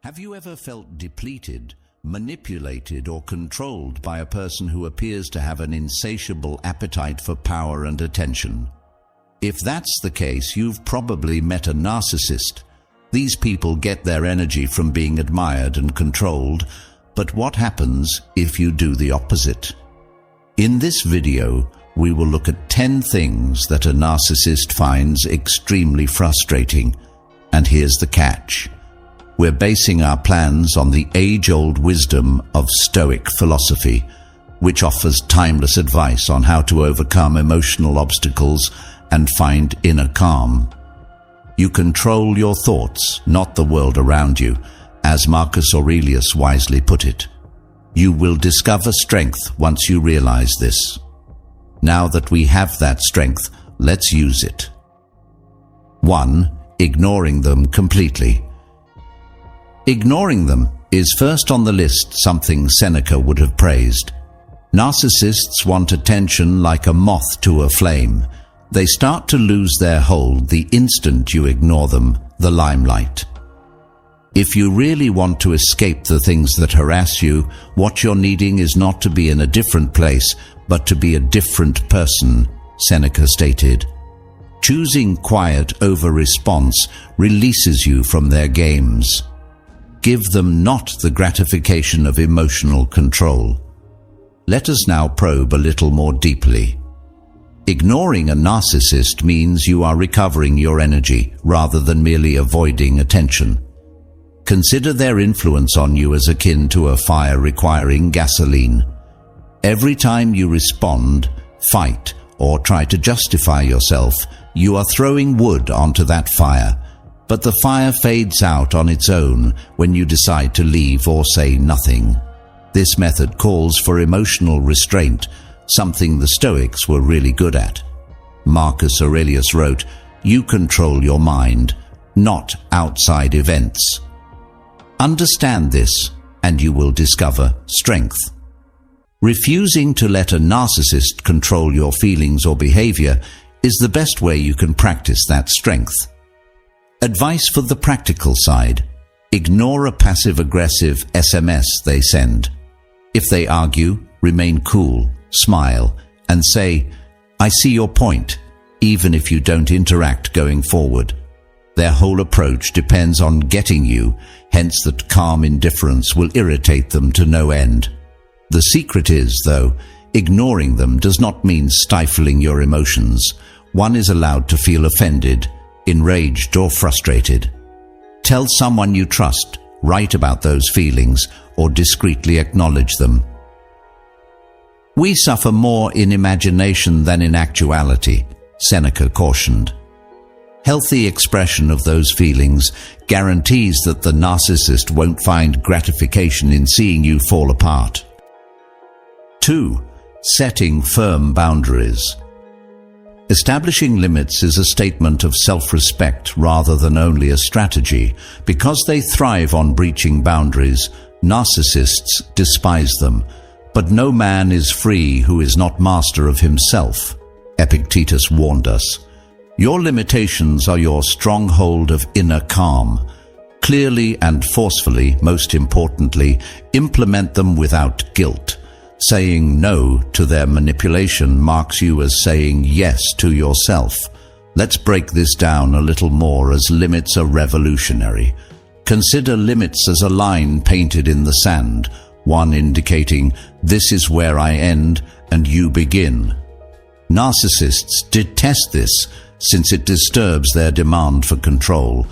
Have you ever felt depleted, manipulated, or controlled by a person who appears to have an insatiable appetite for power and attention? If that's the case, you've probably met a narcissist. These people get their energy from being admired and controlled, but what happens if you do the opposite? In this video, we will look at 10 things that a narcissist finds extremely frustrating. And here's the catch. We're basing our plans on the age-old wisdom of Stoic philosophy, which offers timeless advice on how to overcome emotional obstacles and find inner calm. You control your thoughts, not the world around you, as Marcus Aurelius wisely put it. You will discover strength once you realize this. Now that we have that strength, let's use it. 1. Ignoring them completely. Ignoring them is first on the list, something Seneca would have praised. Narcissists want attention like a moth to a flame. They start to lose their hold the instant you ignore them, the limelight. If you really want to escape the things that harass you, what you're needing is not to be in a different place, but to be a different person, Seneca stated. Choosing quiet over response releases you from their games. Give them not the gratification of emotional control. Let us now probe a little more deeply. Ignoring a narcissist means you are recovering your energy rather than merely avoiding attention. Consider their influence on you as akin to a fire requiring gasoline. Every time you respond, fight, or try to justify yourself, you are throwing wood onto that fire. But the fire fades out on its own when you decide to leave or say nothing. This method calls for emotional restraint, something the Stoics were really good at. Marcus Aurelius wrote, "You control your mind, not outside events." Understand this, and you will discover strength. Refusing to let a narcissist control your feelings or behavior is the best way you can practice that strength. Advice for the practical side. Ignore a passive-aggressive SMS they send. If they argue, remain cool, smile, and say, "I see your point," even if you don't interact going forward. Their whole approach depends on getting you, hence that calm indifference will irritate them to no end. The secret is, though, ignoring them does not mean stifling your emotions. One is allowed to feel offended, enraged, or frustrated. Tell someone you trust, write about those feelings, or discreetly acknowledge them. We suffer more in imagination than in actuality, Seneca cautioned. Healthy expression of those feelings guarantees that the narcissist won't find gratification in seeing you fall apart. 2. Setting firm boundaries. Establishing limits is a statement of self-respect rather than only a strategy. Because they thrive on breaching boundaries, narcissists despise them. But no man is free who is not master of himself, Epictetus warned us. Your limitations are your stronghold of inner calm. Clearly and forcefully, most importantly, implement them without guilt. Saying no to their manipulation marks you as saying yes to yourself. Let's break this down a little more, as limits are revolutionary. Consider limits as a line painted in the sand, one indicating, "This is where I end and you begin." Narcissists detest this, since it disturbs their demand for control.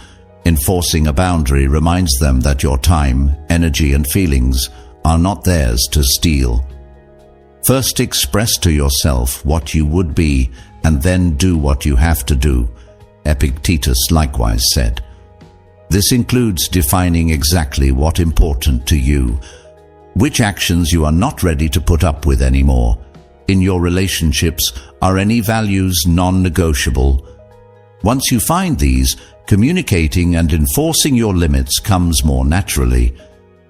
Enforcing a boundary reminds them that your time, energy, and feelings are not theirs to steal. First express to yourself what you would be, and then do what you have to do, Epictetus likewise said. This includes defining exactly what's important to you, which actions you are not ready to put up with anymore. In your relationships, are any values non-negotiable? Once you find these, communicating and enforcing your limits comes more naturally.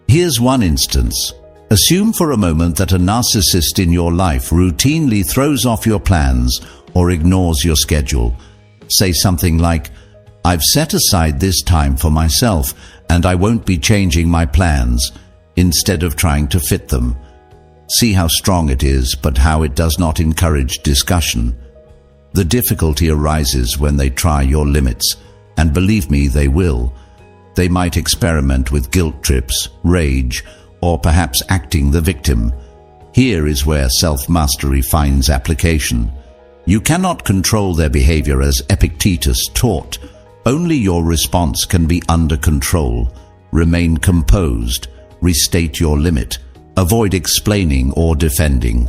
Here's one instance. Assume for a moment that a narcissist in your life routinely throws off your plans or ignores your schedule. Say something like, I've set aside this time for myself, and I won't be changing my plans, instead of trying to fit them. See how strong it is, but how it does not encourage discussion. The difficulty arises when they try your limits, and believe me, they will. They might experiment with guilt trips, rage, or perhaps acting the victim. Here is where self-mastery finds application. You cannot control their behavior as Epictetus taught. Only your response can be under control. Remain composed. Restate your limit. Avoid explaining or defending.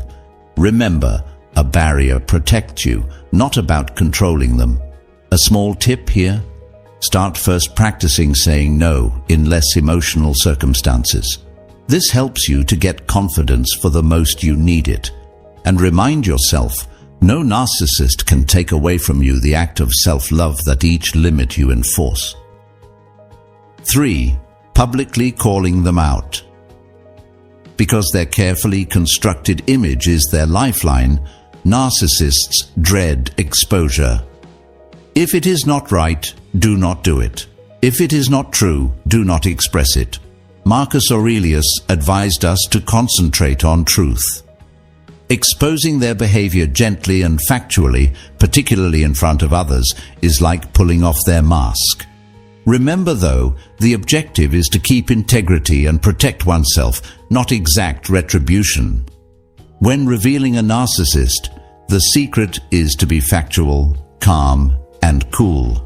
Remember, a barrier protects you, not about controlling them. A small tip here: start first practicing saying no in less emotional circumstances. This helps you to get confidence for the most you need it. And remind yourself, no narcissist can take away from you the act of self-love that each limit you enforce. 3. Publicly calling them out. Because their carefully constructed image is their lifeline, narcissists dread exposure. If it is not right, do not do it. If it is not true, do not express it. Marcus Aurelius advised us to concentrate on truth. Exposing their behavior gently and factually, particularly in front of others, is like pulling off their mask. Remember though, the objective is to keep integrity and protect oneself, not exact retribution. When revealing a narcissist, the secret is to be factual, calm, and cool.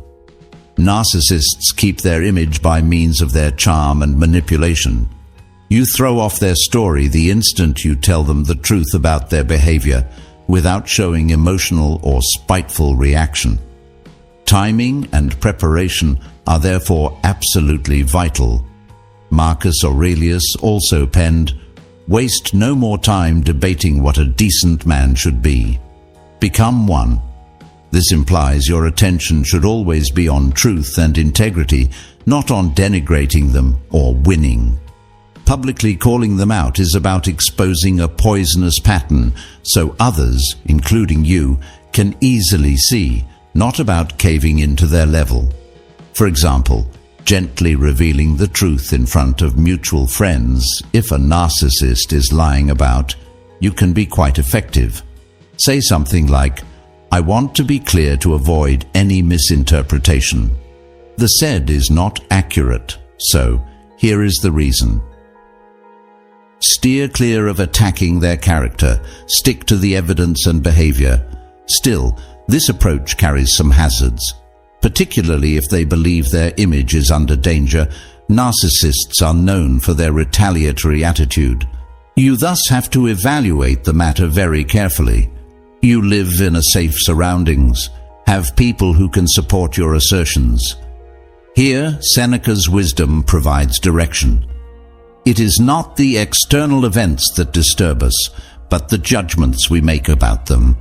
Narcissists keep their image by means of their charm and manipulation. You throw off their story the instant you tell them the truth about their behavior, without showing emotional or spiteful reaction. Timing and preparation are therefore absolutely vital. Marcus Aurelius also penned, "Waste no more time debating what a decent man should be. Become one." This implies your attention should always be on truth and integrity, not on denigrating them or winning. Publicly calling them out is about exposing a poisonous pattern so others, including you, can easily see, not about caving into their level. For example, gently revealing the truth in front of mutual friends. If a narcissist is lying about, you can be quite effective. Say something like, "I want to be clear to avoid any misinterpretation. The said is not accurate, so here is the reason." Steer clear of attacking their character. Stick to the evidence and behavior. Still, this approach carries some hazards. Particularly if they believe their image is under danger, narcissists are known for their retaliatory attitude. You thus have to evaluate the matter very carefully. You live in a safe surroundings. Have people who can support your assertions. Here, Seneca's wisdom provides direction. It is not the external events that disturb us, but the judgments we make about them.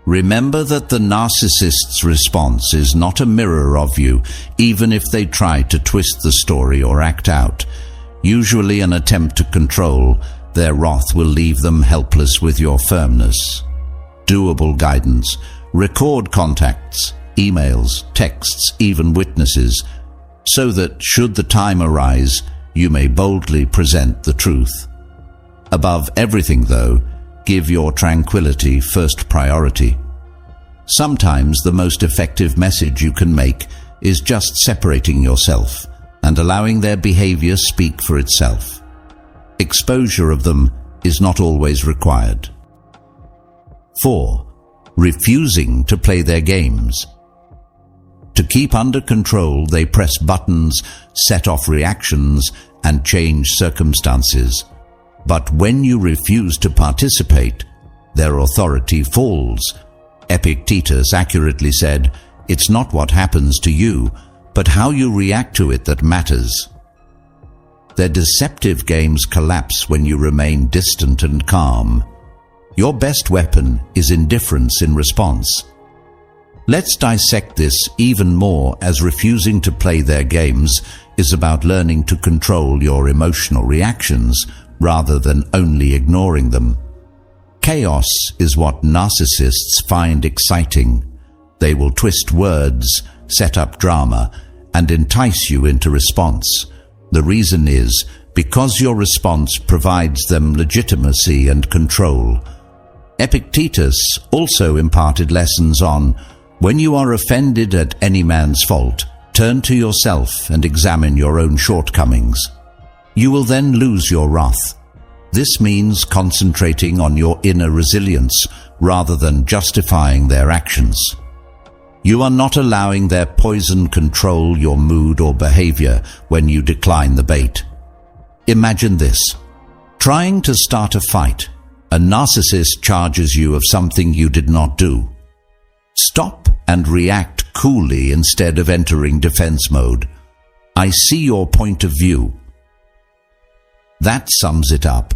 Remember that the narcissist's response is not a mirror of you, even if they try to twist the story or act out. Usually an attempt to control, their wrath will leave them helpless with your firmness. Doable guidance. Record contacts, emails, texts, even witnesses, so that, should the time arise, you may boldly present the truth. Above everything, though, give your tranquility first priority. Sometimes the most effective message you can make is just separating yourself and allowing their behavior speak for itself. Exposure of them is not always required. 4. Refusing to play their games. To keep under control, they press buttons, set off reactions, and change circumstances. But when you refuse to participate, their authority falls. Epictetus accurately said, "It's not what happens to you, but how you react to it that matters." Their deceptive games collapse when you remain distant and calm. Your best weapon is indifference in response. Let's dissect this even more, as refusing to play their games is about learning to control your emotional reactions rather than only ignoring them. Chaos is what narcissists find exciting. They will twist words, set up drama, and entice you into response. The reason is because your response provides them legitimacy and control. Epictetus also imparted lessons on, when you are offended at any man's fault, turn to yourself and examine your own shortcomings. You will then lose your wrath. This means concentrating on your inner resilience rather than justifying their actions. You are not allowing their poison control your mood or behavior when you decline the bait. Imagine this. Trying to start a fight, a narcissist charges you of something you did not do. Stop and react coolly instead of entering defense mode. I see your point of view. That sums it up.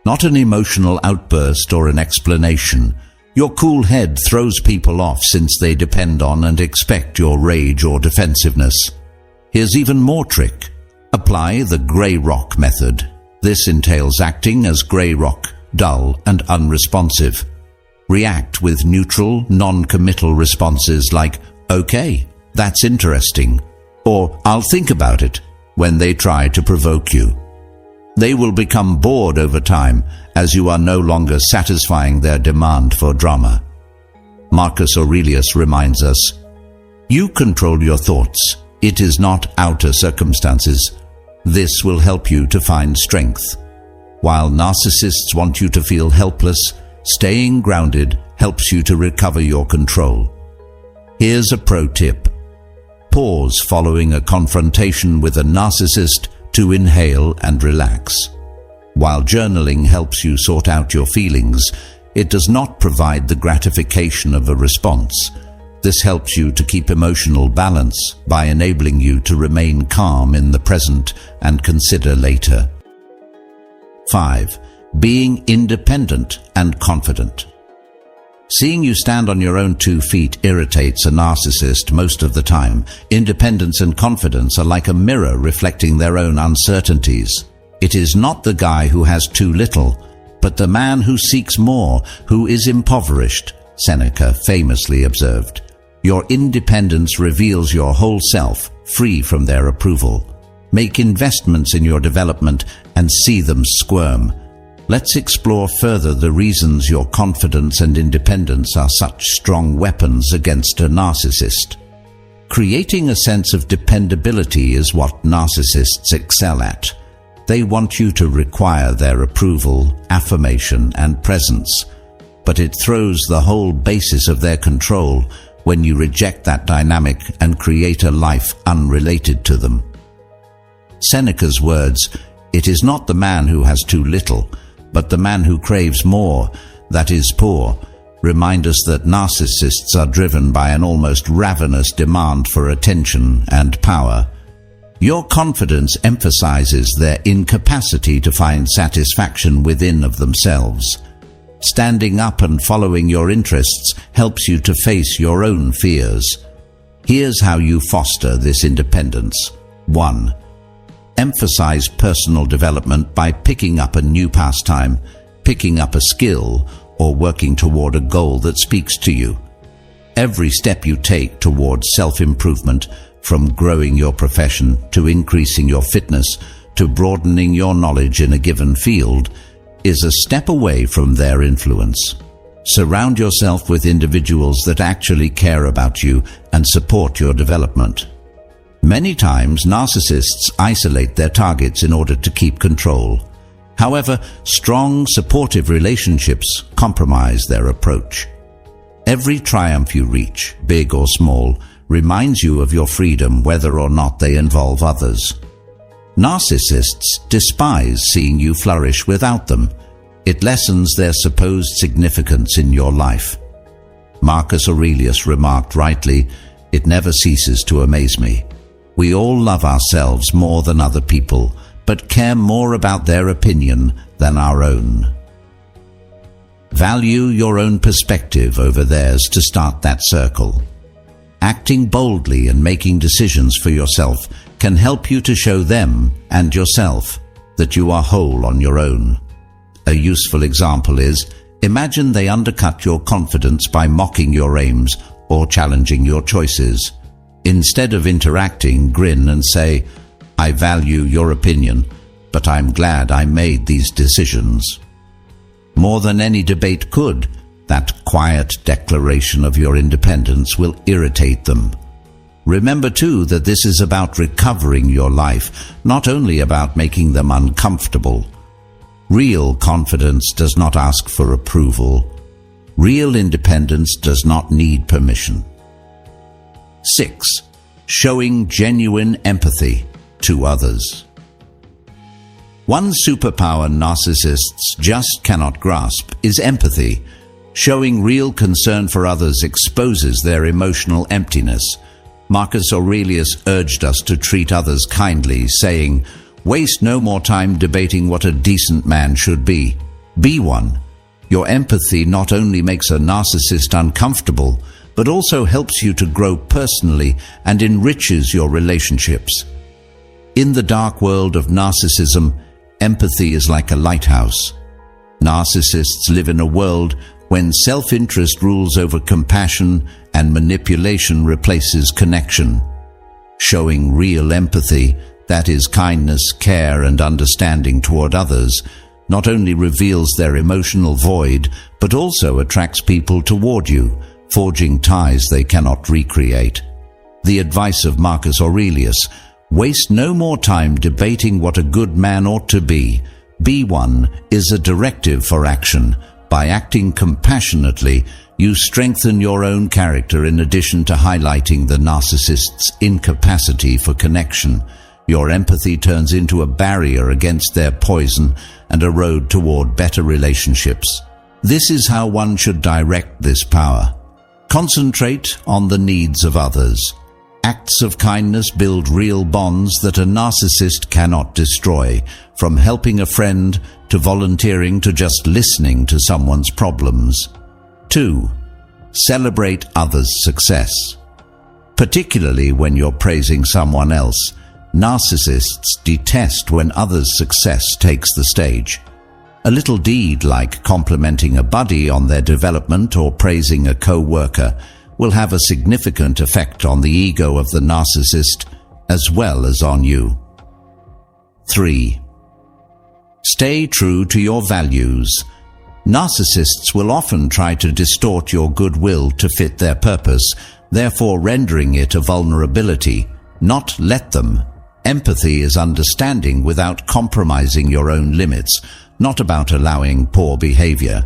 Not an emotional outburst or an explanation. Your cool head throws people off since they depend on and expect your rage or defensiveness. Here's even more trick. Apply the grey rock method. This entails acting as grey rock, dull and unresponsive. React with neutral, non-committal responses like, "Okay, that's interesting," or "I'll think about it," when they try to provoke you. They will become bored over time as you are no longer satisfying their demand for drama. Marcus Aurelius reminds us, "You control your thoughts. It is not outer circumstances. This will help you to find strength." While narcissists want you to feel helpless, staying grounded helps you to recover your control. Here's a pro tip. Pause following a confrontation with a narcissist to inhale and relax. While journaling helps you sort out your feelings, it does not provide the gratification of a response. This helps you to keep emotional balance by enabling you to remain calm in the present and consider later. 5. Being independent and confident. Seeing you stand on your own 2 feet irritates a narcissist most of the time. Independence and confidence are like a mirror reflecting their own uncertainties. It is not the guy who has too little, but the man who seeks more, who is impoverished, Seneca famously observed. Your independence reveals your whole self, free from their approval. Make investments in your development and see them squirm. Let's explore further the reasons your confidence and independence are such strong weapons against a narcissist. Creating a sense of dependability is what narcissists excel at. They want you to require their approval, affirmation, and presence, but it throws the whole basis of their control when you reject that dynamic and create a life unrelated to them. Seneca's words, "It is not the man who has too little, but the man who craves more, that is poor," remind us that narcissists are driven by an almost ravenous demand for attention and power. Your confidence emphasizes their incapacity to find satisfaction within of themselves. Standing up and following your interests helps you to face your own fears. Here's how you foster this independence. 1. Emphasize personal development by picking up a new pastime, picking up a skill, or working toward a goal that speaks to you. Every step you take towards self-improvement, from growing your profession to increasing your fitness to broadening your knowledge in a given field, is a step away from their influence. Surround yourself with individuals that actually care about you and support your development. Many times, narcissists isolate their targets in order to keep control. However, strong, supportive relationships compromise their approach. Every triumph you reach, big or small, reminds you of your freedom whether or not they involve others. Narcissists despise seeing you flourish without them. It lessens their supposed significance in your life. Marcus Aurelius remarked rightly, "It never ceases to amaze me. We all love ourselves more than other people, but care more about their opinion than our own." Value your own perspective over theirs to start that circle. Acting boldly and making decisions for yourself can help you to show them and yourself that you are whole on your own. A useful example is, imagine they undercut your confidence by mocking your aims or challenging your choices. Instead of interacting, grin and say, "I value your opinion, but I'm glad I made these decisions." More than any debate could, that quiet declaration of your independence will irritate them. Remember too that this is about recovering your life, not only about making them uncomfortable. Real confidence does not ask for approval. Real independence does not need permission. 6. Showing genuine empathy to others. One superpower narcissists just cannot grasp is empathy. Showing real concern for others exposes their emotional emptiness. Marcus Aurelius urged us to treat others kindly, saying, "Waste no more time debating what a decent man should be. Be one." Your empathy not only makes a narcissist uncomfortable, but also helps you to grow personally and enriches your relationships. In the dark world of narcissism, empathy is like a lighthouse. Narcissists live in a world when self-interest rules over compassion and manipulation replaces connection. Showing real empathy, that is kindness, care, and understanding toward others, not only reveals their emotional void, but also attracts people toward you, forging ties they cannot recreate. The advice of Marcus Aurelius, "Waste no more time debating what a good man ought to be. Be one," is a directive for action. By acting compassionately, you strengthen your own character in addition to highlighting the narcissist's incapacity for connection. Your empathy turns into a barrier against their poison and a road toward better relationships. This is how one should direct this power. Concentrate on the needs of others. Acts of kindness build real bonds that a narcissist cannot destroy, from helping a friend to volunteering to just listening to someone's problems. 2. Celebrate others' success. Particularly when you're praising someone else, narcissists detest when others' success takes the stage. A little deed like complimenting a buddy on their development or praising a co-worker will have a significant effect on the ego of the narcissist as well as on you. 3. Stay true to your values. Narcissists will often try to distort your goodwill to fit their purpose, therefore rendering it a vulnerability. Not let them. Empathy is understanding without compromising your own limits, not about allowing poor behavior.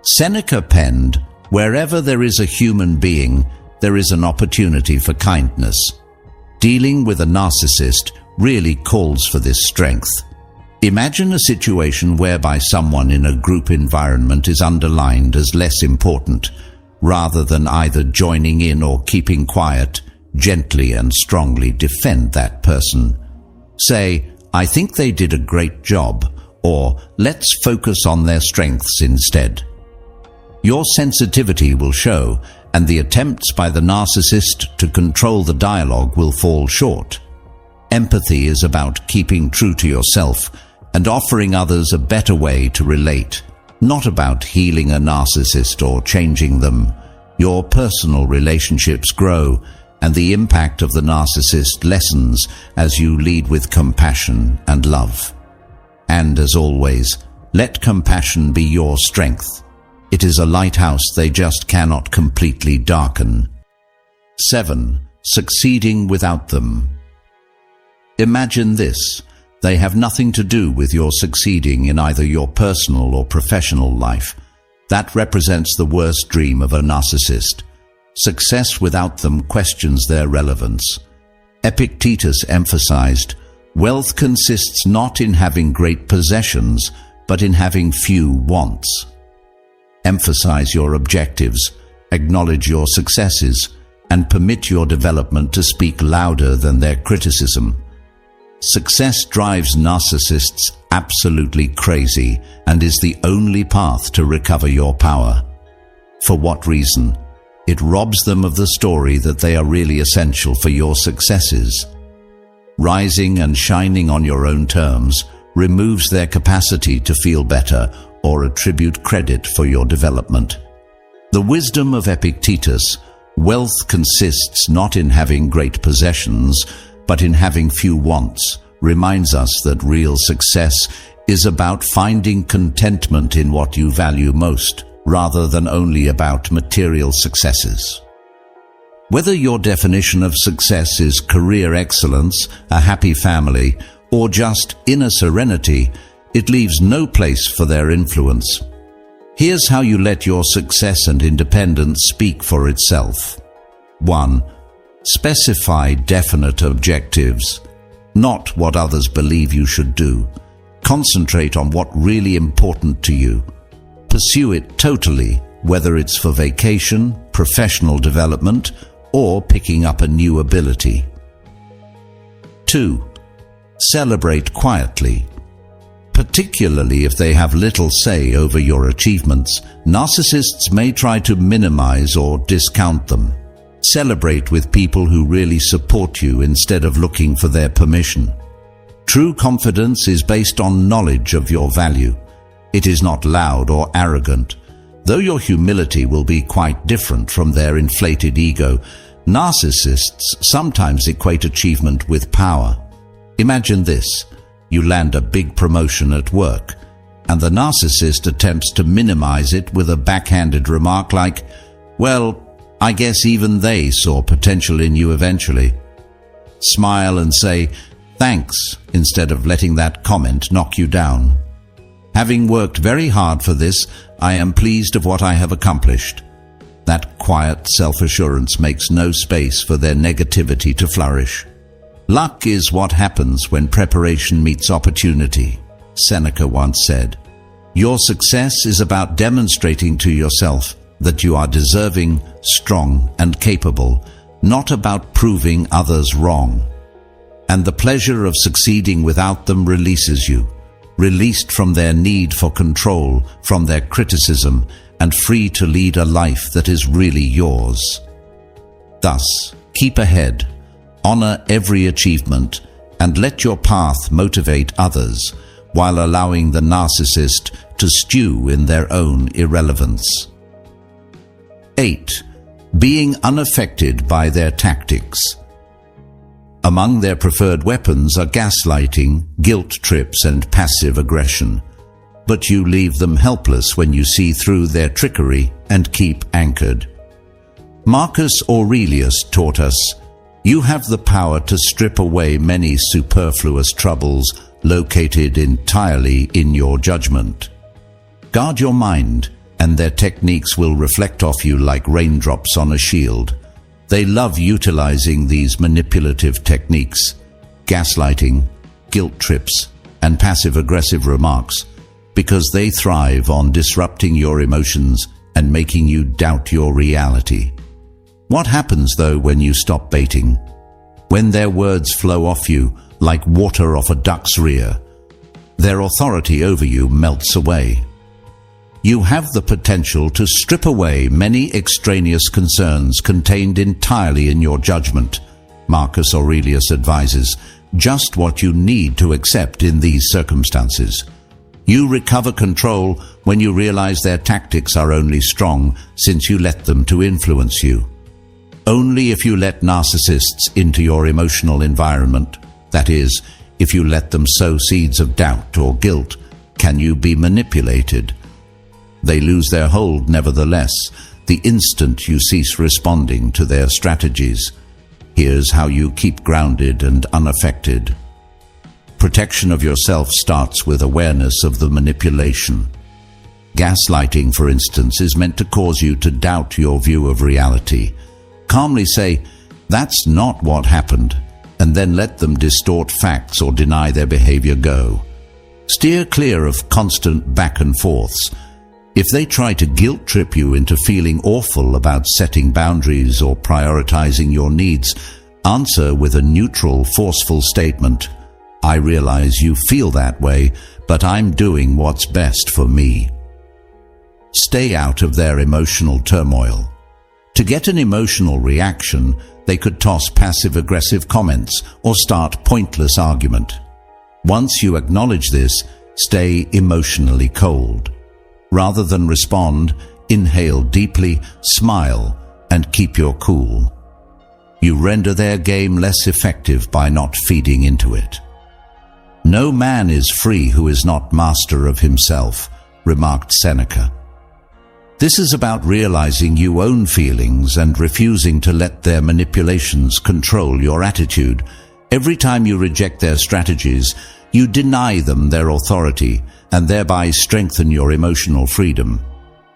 Seneca penned, "Wherever there is a human being, there is an opportunity for kindness." Dealing with a narcissist really calls for this strength. Imagine a situation whereby someone in a group environment is underlined as less important. Rather than either joining in or keeping quiet, gently and strongly defend that person. Say, "I think they did a great job," or "Let's focus on their strengths instead." Your sensitivity will show, and the attempts by the narcissist to control the dialogue will fall short. Empathy is about keeping true to yourself and offering others a better way to relate, not about healing a narcissist or changing them. Your personal relationships grow, and the impact of the narcissist lessens as you lead with compassion and love. And as always, let compassion be your strength. It is a lighthouse they just cannot completely darken. 7. Succeeding without them. Imagine this. They have nothing to do with your succeeding in either your personal or professional life. That represents the worst dream of a narcissist. Success without them questions their relevance. Epictetus emphasized, "Wealth consists not in having great possessions, but in having few wants." Emphasize your objectives, acknowledge your successes, and permit your development to speak louder than their criticism. Success drives narcissists absolutely crazy and is the only path to recover your power. For what reason? It robs them of the story that they are really essential for your successes. Rising and shining on your own terms removes their capacity to feel better or attribute credit for your development. The wisdom of Epictetus, Wealth consists not in having great possessions, but in having few wants, reminds us that real success is about finding contentment in what you value most, rather than only about material successes. Whether your definition of success is career excellence, a happy family, or just inner serenity, it leaves no place for their influence. Here's how you let your success and independence speak for itself. 1. Specify definite objectives, not what others believe you should do. Concentrate on what really important to you. Pursue it totally, whether it's for vacation, professional development, or picking up a new ability. 2. Celebrate quietly. Particularly if they have little say over your achievements, narcissists may try to minimize or discount them. Celebrate with people who really support you instead of looking for their permission. True confidence is based on knowledge of your value. It is not loud or arrogant. Though your humility will be quite different from their inflated ego, narcissists sometimes equate achievement with power. Imagine this: you land a big promotion at work, and the narcissist attempts to minimize it with a backhanded remark like, "Well, I guess even they saw potential in you eventually." Smile and say, "Thanks," instead of letting that comment knock you down. "Having worked very hard for this, I am pleased of what I have accomplished." That quiet self-assurance makes no space for their negativity to flourish. Luck is what happens when preparation meets opportunity, Seneca once said. Your success is about demonstrating to yourself that you are deserving, strong, and capable, not about proving others wrong. And the pleasure of succeeding without them releases you, released from their need for control, from their criticism, and free to lead a life that is really yours. Thus, keep ahead, honor every achievement, and let your path motivate others, while allowing the narcissist to stew in their own irrelevance. 8. Being unaffected by their tactics. Among their preferred weapons are gaslighting, guilt trips, and passive aggression. But you leave them helpless when you see through their trickery and keep anchored. Marcus Aurelius taught us, "You have the power to strip away many superfluous troubles located entirely in your judgment." Guard your mind, and their techniques will reflect off you like raindrops on a shield. They love utilizing these manipulative techniques, gaslighting, guilt trips, and passive-aggressive remarks, because they thrive on disrupting your emotions and making you doubt your reality. What happens, though, when you stop baiting? When their words flow off you like water off a duck's rear, their authority over you melts away. You have the potential to strip away many extraneous concerns contained entirely in your judgment. Marcus Aurelius advises, just what you need to accept in these circumstances. You recover control when you realize their tactics are only strong since you let them to influence you. Only if you let narcissists into your emotional environment, that is, if you let them sow seeds of doubt or guilt, can you be manipulated. They lose their hold, nevertheless, the instant you cease responding to their strategies. Here's how you keep grounded and unaffected. Protection of yourself starts with awareness of the manipulation. Gaslighting, for instance, is meant to cause you to doubt your view of reality. Calmly say, "That's not what happened," and then let them distort facts or deny their behavior go. Steer clear of constant back and forths. If they try to guilt trip you into feeling awful about setting boundaries or prioritizing your needs, answer with a neutral, forceful statement. "I realize you feel that way, but I'm doing what's best for me." Stay out of their emotional turmoil. To get an emotional reaction, they could toss passive-aggressive comments or start pointless argument. Once you acknowledge this, stay emotionally cold. Rather than respond, inhale deeply, smile, and keep your cool. You render their game less effective by not feeding into it. No man is free who is not master of himself, remarked Seneca. This is about realizing you own feelings and refusing to let their manipulations control your attitude. Every time you reject their strategies, you deny them their authority and thereby strengthen your emotional freedom.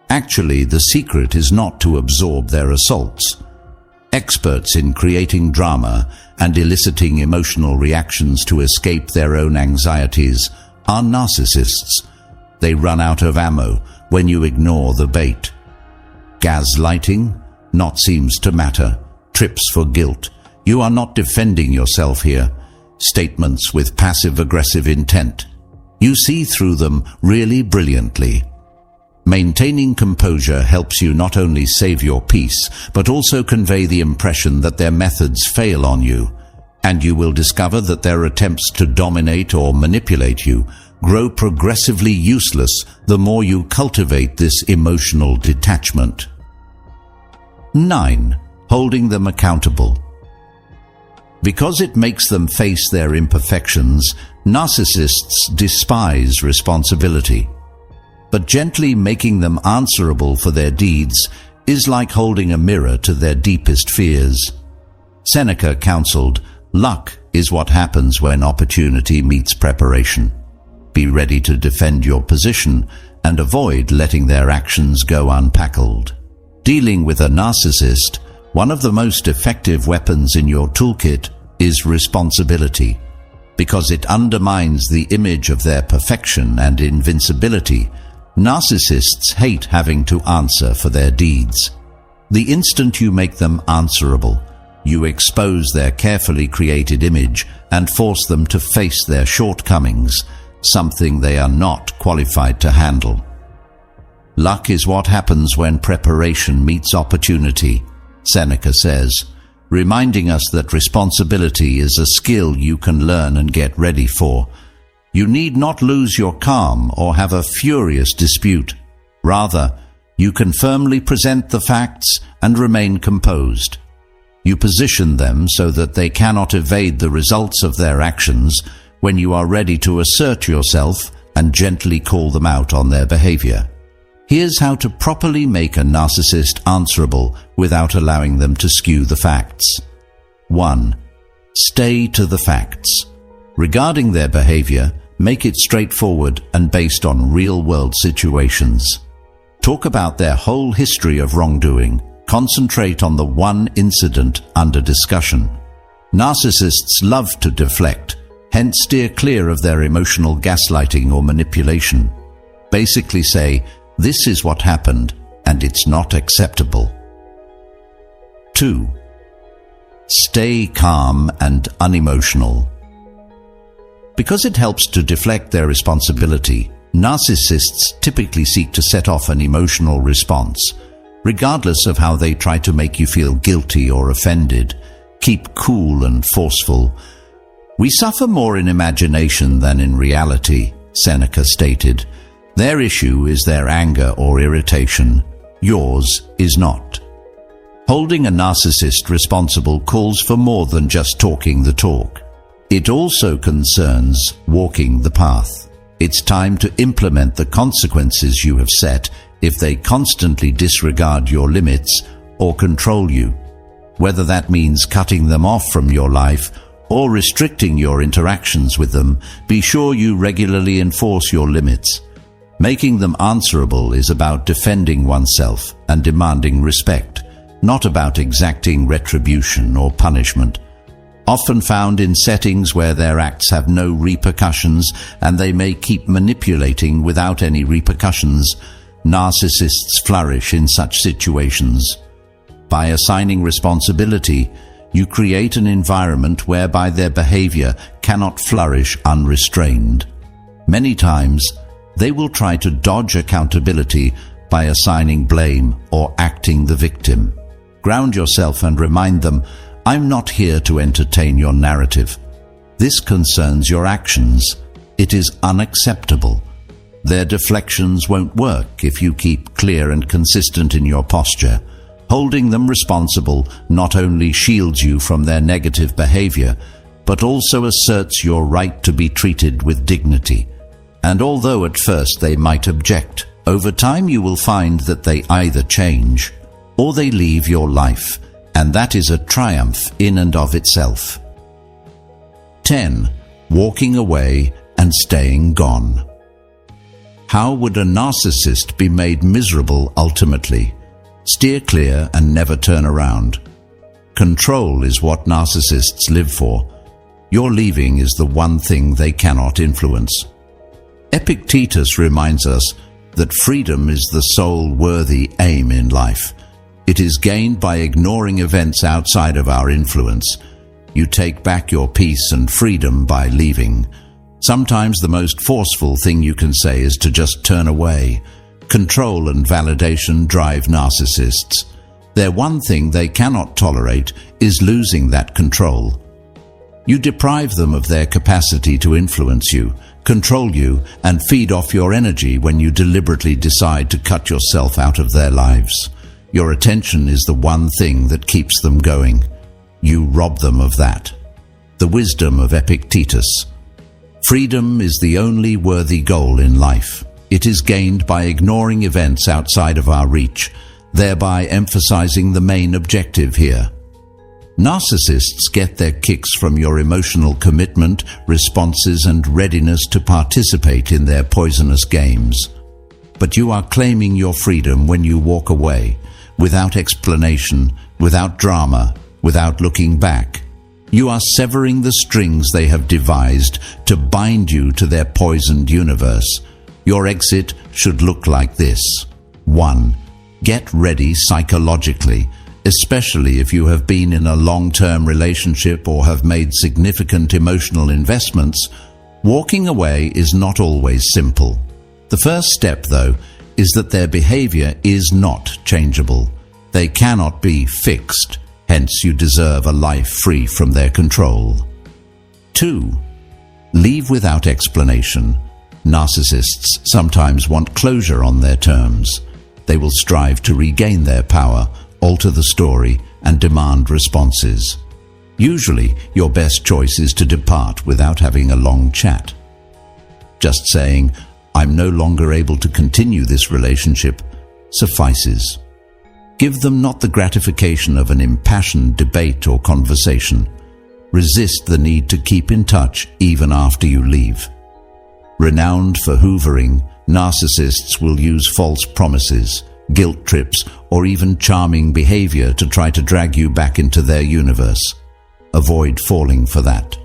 Actually, the secret is not to absorb their assaults. Experts in creating drama and eliciting emotional reactions to escape their own anxieties are narcissists. They run out of ammo when you ignore the bait. Gaslighting? Not seems to matter. Trips for guilt. You are not defending yourself here. Statements with passive-aggressive intent. You see through them really brilliantly. Maintaining composure helps you not only save your peace, but also convey the impression that their methods fail on you, and you will discover that their attempts to dominate or manipulate you grow progressively useless the more you cultivate this emotional detachment. 9. Holding them accountable. Because it makes them face their imperfections, narcissists despise responsibility. But gently making them answerable for their deeds is like holding a mirror to their deepest fears. Seneca counseled, "Luck is what happens when opportunity meets preparation." Be ready to defend your position and avoid letting their actions go unpackled. Dealing with a narcissist, one of the most effective weapons in your toolkit is responsibility. Because it undermines the image of their perfection and invincibility, narcissists hate having to answer for their deeds. The instant you make them answerable, you expose their carefully created image and force them to face their shortcomings, something they are not qualified to handle. Luck is what happens when preparation meets opportunity, Seneca says, reminding us that responsibility is a skill you can learn and get ready for. You need not lose your calm or have a furious dispute. Rather, you can firmly present the facts and remain composed. You position them so that they cannot evade the results of their actions when you are ready to assert yourself and gently call them out on their behavior. Here's how to properly make a narcissist answerable without allowing them to skew the facts. 1. Stay to the facts. Regarding their behavior, make it straightforward and based on real-world situations. Talk about their whole history of wrongdoing. Concentrate on the one incident under discussion. Narcissists love to deflect, hence steer clear of their emotional gaslighting or manipulation. Basically say, "This is what happened, and it's not acceptable." 2. Stay calm and unemotional. Because it helps to deflect their responsibility, narcissists typically seek to set off an emotional response. Regardless of how they try to make you feel guilty or offended, keep cool and forceful. "We suffer more in imagination than in reality," Seneca stated. Their issue is their anger or irritation. Yours is not. Holding a narcissist responsible calls for more than just talking the talk. It also concerns walking the path. It's time to implement the consequences you have set if they constantly disregard your limits or control you. Whether that means cutting them off from your life or restricting your interactions with them, be sure you regularly enforce your limits. Making them answerable is about defending oneself and demanding respect, not about exacting retribution or punishment. Often found in settings where their acts have no repercussions and they may keep manipulating without any repercussions, narcissists flourish in such situations. By assigning responsibility, you create an environment whereby their behavior cannot flourish unrestrained. Many times, they will try to dodge accountability by assigning blame or acting the victim. Ground yourself and remind them, "I'm not here to entertain your narrative. This concerns your actions. It is unacceptable." Their deflections won't work if you keep clear and consistent in your posture. Holding them responsible not only shields you from their negative behavior, but also asserts your right to be treated with dignity. And although at first they might object, over time you will find that they either change or they leave your life, and that is a triumph in and of itself. 10. Walking away and staying gone. How would a narcissist be made miserable ultimately? Steer clear and never turn around. Control is what narcissists live for. Your leaving is the one thing they cannot influence. Epictetus reminds us that freedom is the sole worthy aim in life. It is gained by ignoring events outside of our influence. You take back your peace and freedom by leaving. Sometimes the most forceful thing you can say is to just turn away. Control and validation drive narcissists. Their one thing they cannot tolerate is losing that control. You deprive them of their capacity to influence you, control you, and feed off your energy when you deliberately decide to cut yourself out of their lives. Your attention is the one thing that keeps them going. You rob them of that. The wisdom of Epictetus. Freedom is the only worthy goal in life. It is gained by ignoring events outside of our reach, thereby emphasizing the main objective here. Narcissists get their kicks from your emotional commitment, responses, and readiness to participate in their poisonous games. But you are claiming your freedom when you walk away, without explanation, without drama, without looking back. You are severing the strings they have devised to bind you to their poisoned universe. Your exit should look like this. 1. Get ready psychologically, especially if you have been in a long-term relationship or have made significant emotional investments. Walking away is not always simple. The first step, though, is that their behavior is not changeable. They cannot be fixed, hence you deserve a life free from their control. 2. Leave without explanation. Narcissists sometimes want closure on their terms. They will strive to regain their power, alter the story, and demand responses. Usually, your best choice is to depart without having a long chat. Just saying, "I'm no longer able to continue this relationship," suffices. Give them not the gratification of an impassioned debate or conversation. Resist the need to keep in touch even after you leave. Renowned for hoovering, narcissists will use false promises, guilt trips, or even charming behavior to try to drag you back into their universe. Avoid falling for that.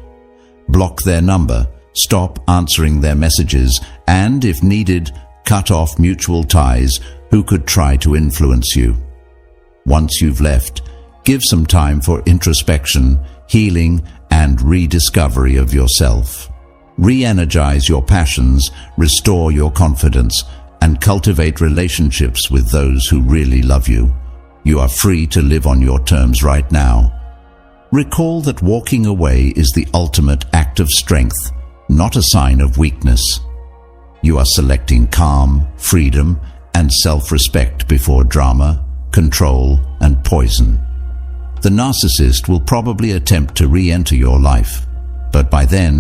Block their number, stop answering their messages, and, if needed, cut off mutual ties who could try to influence you. Once you've left, give some time for introspection, healing, and rediscovery of yourself. Re-energize your passions, restore your confidence, and cultivate relationships with those who really love you. You are free to live on your terms right now. Recall that walking away is the ultimate act of strength, not a sign of weakness. You are selecting calm, freedom, and self-respect before drama, control, and poison. The narcissist will probably attempt to re-enter your life, but by then,